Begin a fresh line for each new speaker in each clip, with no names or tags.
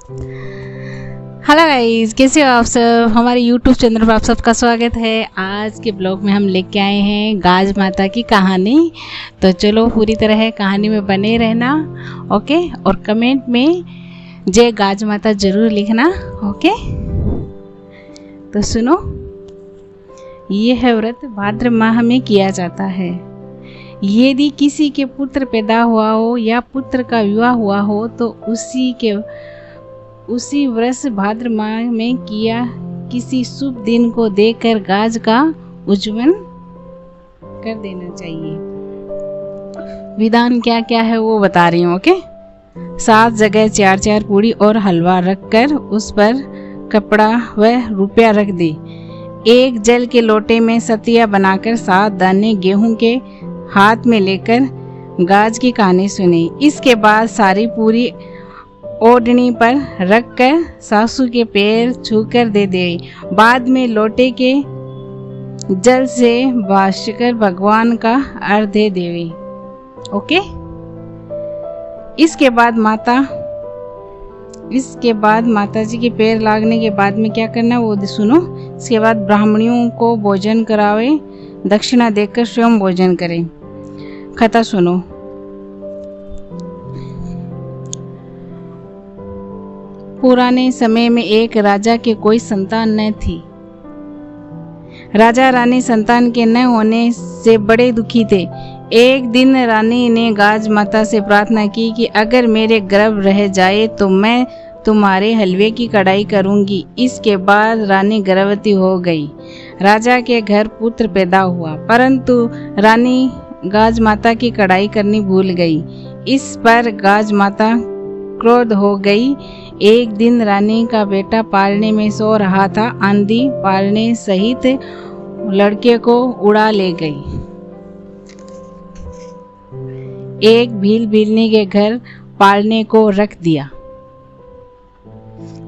Hello guys, कैसे हो आप सब। हमारे YouTube चैनल पर आप सबका स्वागत है। आज के ब्लॉग में हम लेके आए हैं गाज माता की कहानी। तो चलो पूरी तरह कहानी में बने रहना, ओके। और कमेंट में जय गाज माता जरूर लिखना, ओके। तो सुनो, ये है व्रत भाद्र माह में किया जाता है। यदि किसी के पुत्र पैदा हुआ हो या पुत्र का विवाह हुआ हो तो उसी वर्ष भाद्र माह में किया किसी शुभ दिन को देखकर गाज का उज्जवल कर देना चाहिए। विधान क्या क्या है वो बता रही हूँ, ओके। 7 जगह 4-4 पूड़ी और हलवा रखकर उस पर कपड़ा व रुपया रख दे। एक जल के लोटे में सतिया बनाकर 7 दाने गेहूं के हाथ में लेकर गाज की कहानी सुने। इसके बाद सारी पूरी ओढ़नी पर रखकर सासू के पैर छूकर दे दे। बाद में लोटे के जल से भास्कर भगवान का अर्घ्य दे देवे, ओके। इसके बाद माता जी के पैर लागने के बाद में क्या करना है वो सुनो। इसके बाद ब्राह्मणियों को भोजन करावे, दक्षिणा देकर स्वयं भोजन करें। कथा सुनो। पुराने समय में एक राजा के कोई संतान न थी। राजा रानी संतान के न होने से बड़े दुखी थे। एक दिन रानी ने गाज माता से प्रार्थना की कि अगर मेरे गर्भ रह जाए तो मैं तुम्हारे हलवे की कढ़ाई करूंगी। इसके बाद रानी गर्भवती हो गई। राजा के घर पुत्र पैदा हुआ, परंतु रानी गाज माता की कढ़ाई करनी भूल गई। इस पर गाज माता क्रोध हो गई। एक दिन रानी का बेटा पालने में सो रहा था। आंधी पालने सहित लड़के को उड़ा ले गई। एक भील बिल्ली के घर पालने को रख दिया।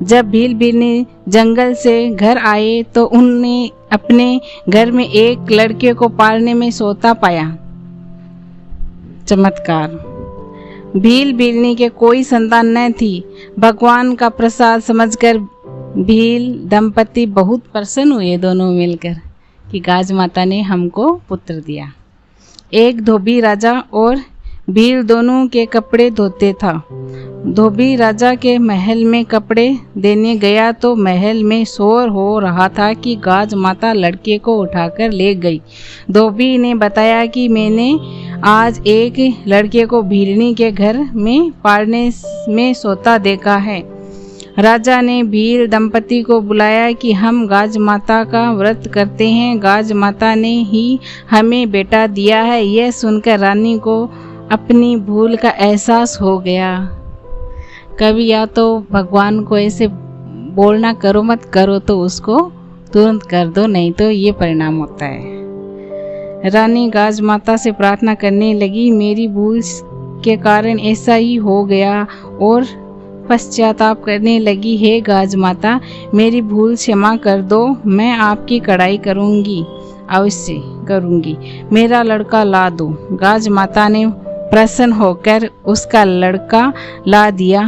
जब भील बिल्ली जंगल से घर आए तो उनने अपने घर में एक लड़के को पालने में सोता पाया। चमत्कार। भील बिल्ली के कोई संतान न थी। भगवान का प्रसाद समझकर भील दंपति बहुत प्रसन्न हुए, दोनों मिलकर, कि गाज माता ने हमको पुत्र दिया। एक धोबी राजा और भील दोनों के कपड़े धोते था। धोबी राजा के महल में कपड़े देने गया तो महल में शोर हो रहा था कि गाज माता लड़के को उठाकर ले गई। धोबी ने बताया कि मैंने आज एक लड़के को भीलनी के घर में पालने में सोता देखा है। राजा ने भील दंपति को बुलाया कि हम गाज माता का व्रत करते हैं। गाज माता ने ही हमें बेटा दिया है। यह सुनकर रानी को अपनी भूल का एहसास हो गया। कभी या तो भगवान को ऐसे बोलना करो मत करो तो उसको तुरंत कर दो, नहीं तो ये परिणाम होता है। रानी गाज माता से प्रार्थना करने लगी, मेरी भूल के कारण ऐसा ही हो गया, और पश्चाताप करने लगी, हे गाज माता मेरी भूल क्षमा कर दो। मैं आपकी कढ़ाई करूंगी, अवश्य करूंगी। मेरा लड़का ला दो। गाज माता ने प्रसन्न होकर उसका लड़का ला दिया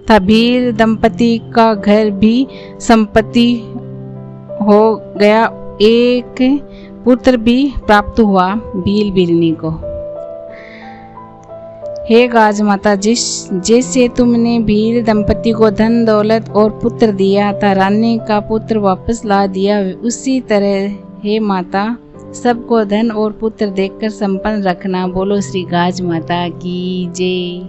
था। भील दंपति का घर भी संपत्ति हो गया। एक पुत्र भी प्राप्त हुआ भील बिल्ली को। हे गाज माता, जैसे तुमने भील दंपति को धन दौलत और पुत्र दिया था, रानी का पुत्र वापस ला दिया, उसी तरह हे माता सबको धन और पुत्र देकर संपन्न रखना। बोलो श्री गाज माता की जय।